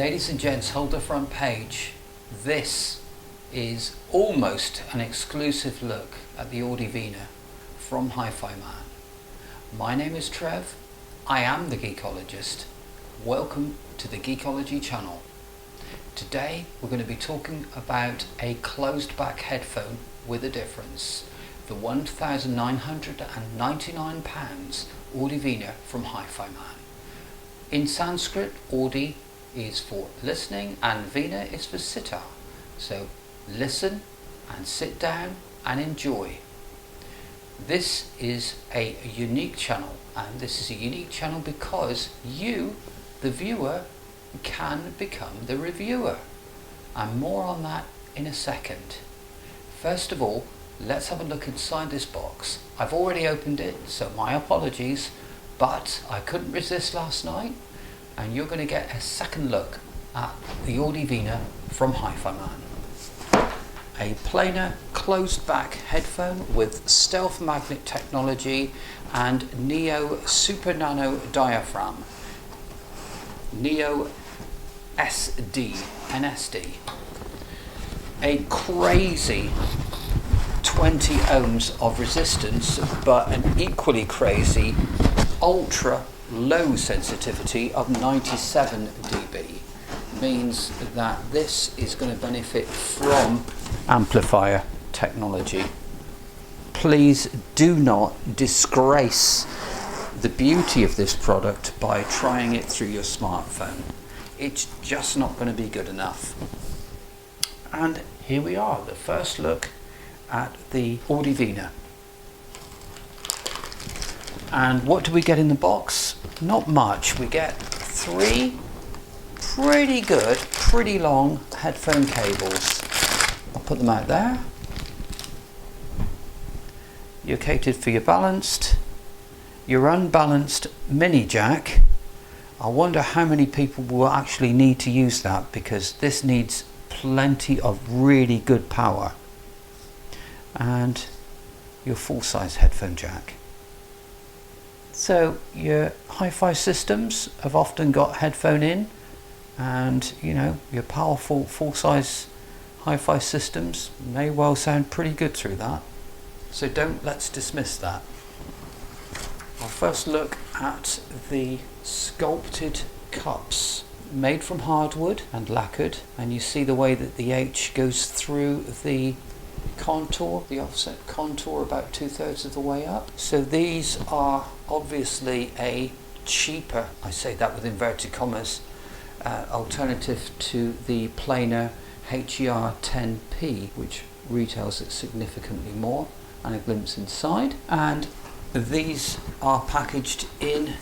Ladies and gents, hold the front page. This is almost an exclusive look at the Audivina from HiFiMan. My name is Trev. I am the Geekologist. Welcome to the Geekology channel. Today we're going to be talking about a closed back headphone with a difference. The £1,999 Audivina from HiFiMan. In Sanskrit, Audi is for listening and Vina is for sitar. So listen and sit down and enjoy. This is a unique channel, and this is a unique channel because you, the viewer, can become the reviewer. And more on that in a second. First of all, let's have a look inside this box. I've already opened it, so my apologies, but I couldn't resist last night, and you're going to get a second look at the Audivina from HiFiMan. A planar closed back headphone with stealth magnet technology and Neo Super Nano diaphragm. Neo SD, NSD. A crazy 20 ohms of resistance, but an equally crazy ultra low sensitivity of 97 dB. Means that this is going to benefit from amplifier technology. Please do not disgrace the beauty of this product by trying it through your smartphone. It's just not going to be good enough. And here we are, the first look at the Audivina. And what do we get in the box? Not much. We get three pretty good, pretty long headphone cables. I'll put them out there. You're catered for your balanced, your unbalanced mini jack. I wonder how many people will actually need to use that, because this needs plenty of really good power. And your full-size headphone jack. So your hi-fi systems have often got headphone in, and you know, your powerful full-size hi-fi systems may well sound pretty good through that. So let's dismiss that. I'll first look at the sculpted cups, made from hardwood and lacquered, and you see the way that the H goes through the contour, the offset contour, about 2/3 of the way up. So these are obviously a cheaper, I say that with inverted commas, alternative to the planar HER10P, which retails at significantly more, and a glimpse inside. And these are packaged in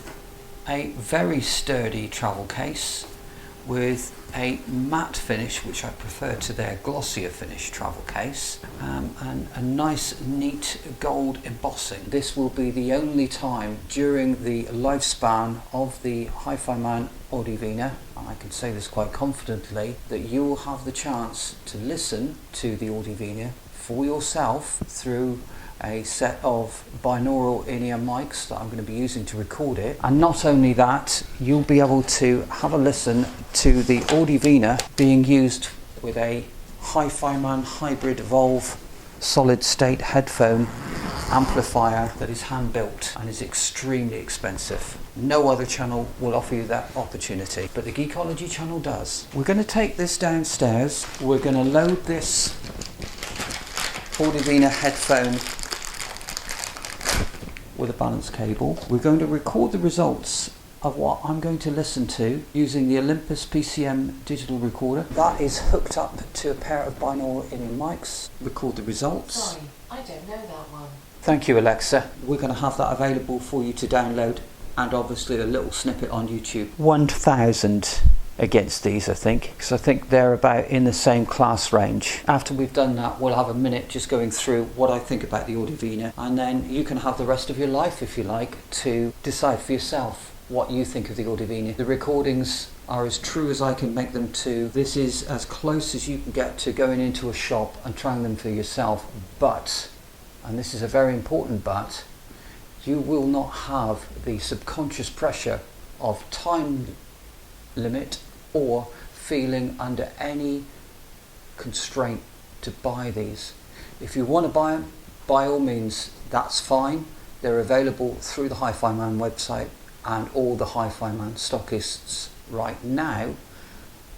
a very sturdy travel case with a matte finish, which I prefer to their glossier finish travel case, and a nice neat gold embossing. This will be the only time during the lifespan of the HiFiMan Audivina, and I can say this quite confidently, that you will have the chance to listen to the Audivina for yourself through a set of binaural in-ear mics that I'm going to be using to record it. And not only that, you'll be able to have a listen to the Audivina being used with a HiFiMan hybrid Volve solid state headphone amplifier that is hand built and is extremely expensive. No other channel will offer you that opportunity, but the Geekology channel does. We're going to take this downstairs. We're going to load this Audivina headphone with a balanced cable. We're going to record the results of what I'm going to listen to using the Olympus PCM digital recorder. That is hooked up to a pair of binaural in-ear mics. Record the results. Sorry, I don't know that one. Thank you, Alexa. We're going to have that available for you to download, and obviously a little snippet on YouTube. 1,000 against these, I think, because I think they're about in the same class range. After we've done that, we'll have a minute just going through what I think about the Audivina, and then you can have the rest of your life, if you like, to decide for yourself what you think of the Audivina. The recordings are as true as I can make them to. This is as close as you can get to going into a shop and trying them for yourself, but, and this is a very important but, you will not have the subconscious pressure of time limit or feeling under any constraint to buy these. If you want to buy them, by all means, that's fine. They're available through the HiFiMan website and all the HiFiMan stockists right now,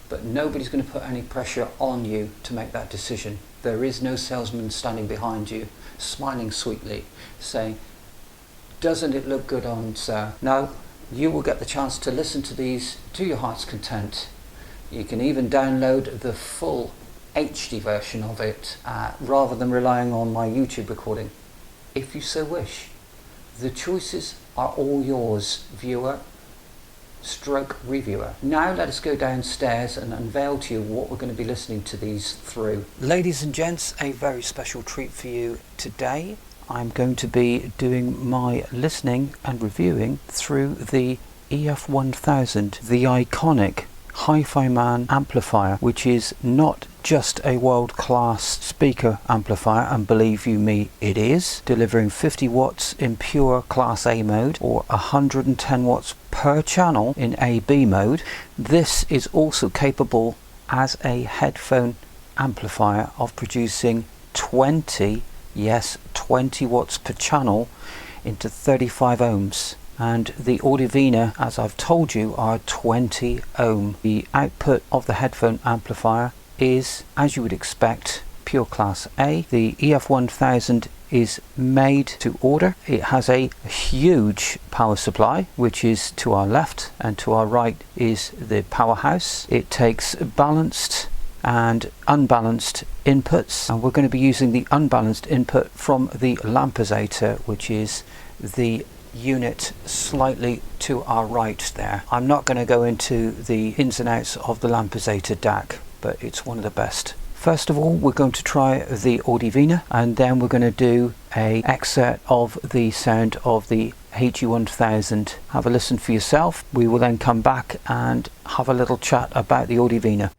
but nobody's going to put any pressure on you to make that decision. There is no salesman standing behind you, smiling sweetly, saying, doesn't it look good on sir? No, you will get the chance to listen to these to your heart's content. You can even download the full HD version of it rather than relying on my YouTube recording, if you so wish. The choices are all yours, viewer stroke reviewer. Now let us go downstairs and unveil to you what we're going to be listening to these through. Ladies and gents, a very special treat for you today. I'm going to be doing my listening and reviewing through the HE1000, the iconic HiFiMan amplifier, which is not just a world-class speaker amplifier, and believe you me, it is, delivering 50 watts in pure Class A mode or 110 watts per channel in AB mode. This is also capable as a headphone amplifier of producing 20 watts per channel into 35 ohms. And the Audivina, as I've told you, are 20 ohm. The output of the headphone amplifier is, as you would expect, pure Class A. The HE1000 is made to order. It has a huge power supply, which is to our left, and to our right is the powerhouse. It takes balanced and unbalanced inputs, and we're going to be using the unbalanced input from the lampizator, which is the unit slightly to our right there. I'm not going to go into the ins and outs of the lampizator DAC, but it's one of the best. First of all, we're going to try the Audivina, and then we're going to do an excerpt of the sound of the HE1000. Have a listen for yourself. We will then come back and have a little chat about the Audivina.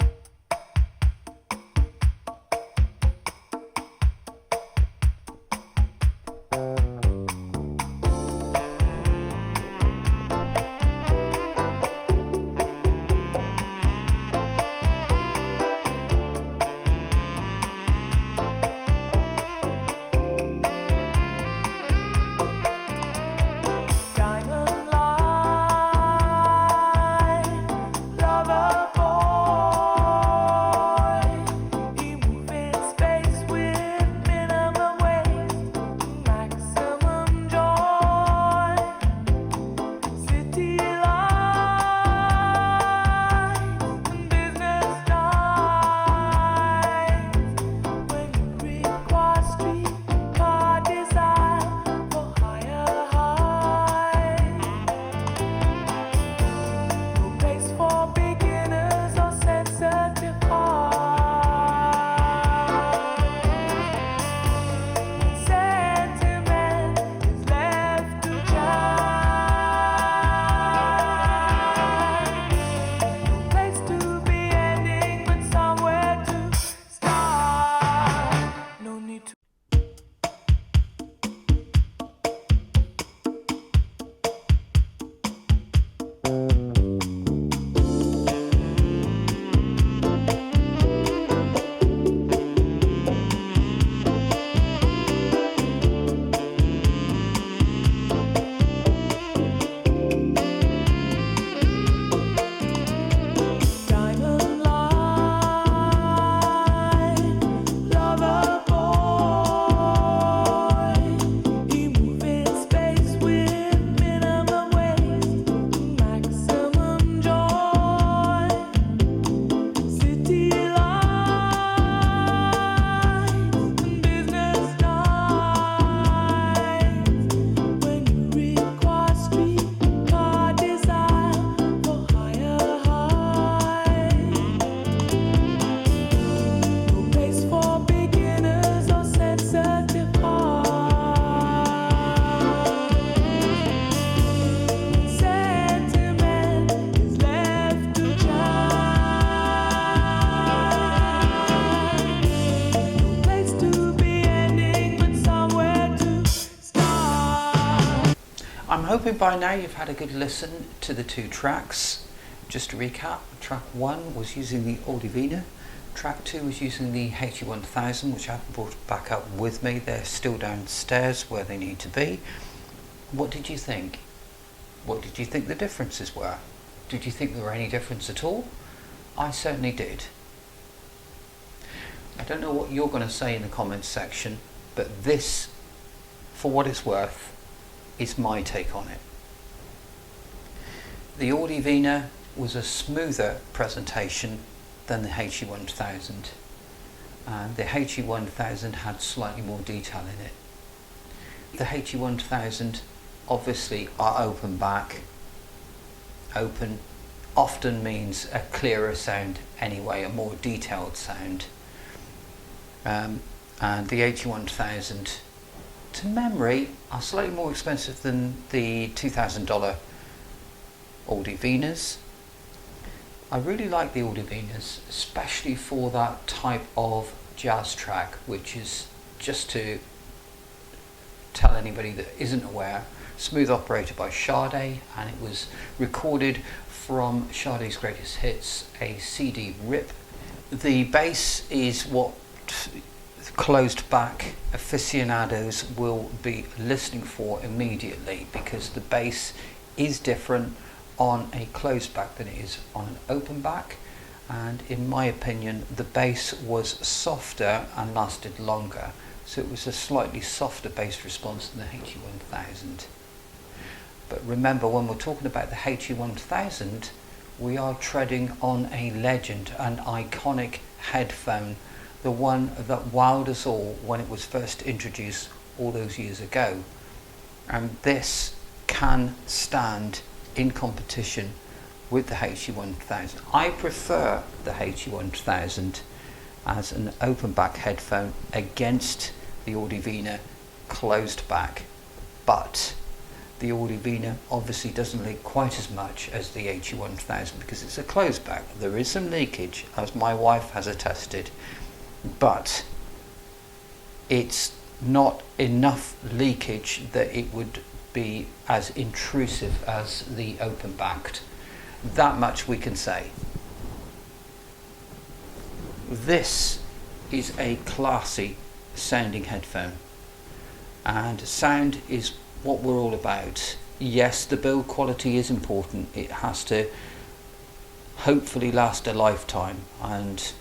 I'm hoping by now you've had a good listen to the two tracks. just to recap, track 1 was using the Audivina, track 2 was using the HE1000, which I haven't brought back up with me. They're still downstairs where they need to be. What did you think? What did you think the differences were? Did you think there were any difference at all? I certainly did. I don't know what you're going to say in the comments section, but this, for what it's worth, is my take on it. The Audivina was a smoother presentation than the HE1000, and the HE1000 had slightly more detail in it. The HE1000 obviously are open back. Open often means a clearer sound anyway, a more detailed sound. And the HE1000, to memory, are slightly more expensive than the $2,000 Audivinas. I really like the Audivinas, especially for that type of jazz track, which is, just to tell anybody that isn't aware, smooth operated by Sade, and it was recorded from Sade's Greatest Hits, a CD rip. The bass is what closed back aficionados will be listening for immediately, because the bass is different on a closed back than it is on an open back, and in my opinion the bass was softer and lasted longer, so it was a slightly softer bass response than the HE1000. But remember, when we're talking about the HE1000, we are treading on a legend, an iconic headphone, the one that wowed us all when it was first introduced all those years ago. And this can stand in competition with the HE1000. I prefer the HE1000 as an open back headphone against the Audivina closed back, but the Audivina obviously doesn't leak quite as much as the HE1000 because it's a closed back. There is some leakage, as my wife has attested, but it's not enough leakage that it would be as intrusive as the open backed. That much we can say. This is a classy sounding headphone, and sound is what we're all about. Yes, the build quality is important. It has to hopefully last a lifetime, and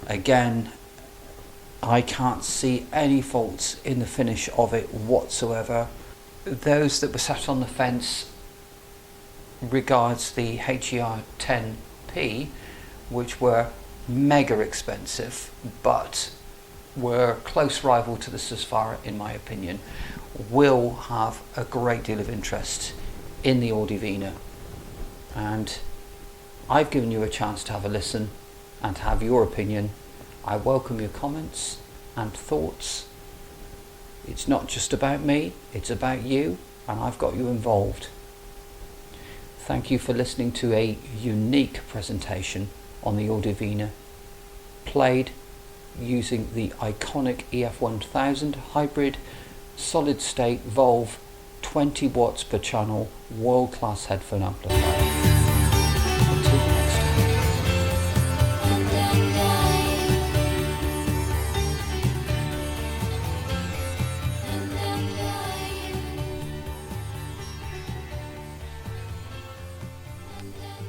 again, I can't see any faults in the finish of it whatsoever. Those that were sat on the fence regards the HER10P, which were mega expensive but were close rival to the Susvara in my opinion, will have a great deal of interest in the Audivina, and I've given you a chance to have a listen and to have your opinion. I welcome your comments and thoughts. It's not just about me, it's about you, and I've got you involved. Thank you for listening to a unique presentation on the Audivina, played using the iconic EF1000 hybrid solid state Volve 20 watts per channel world class headphone amplifier. Until next time.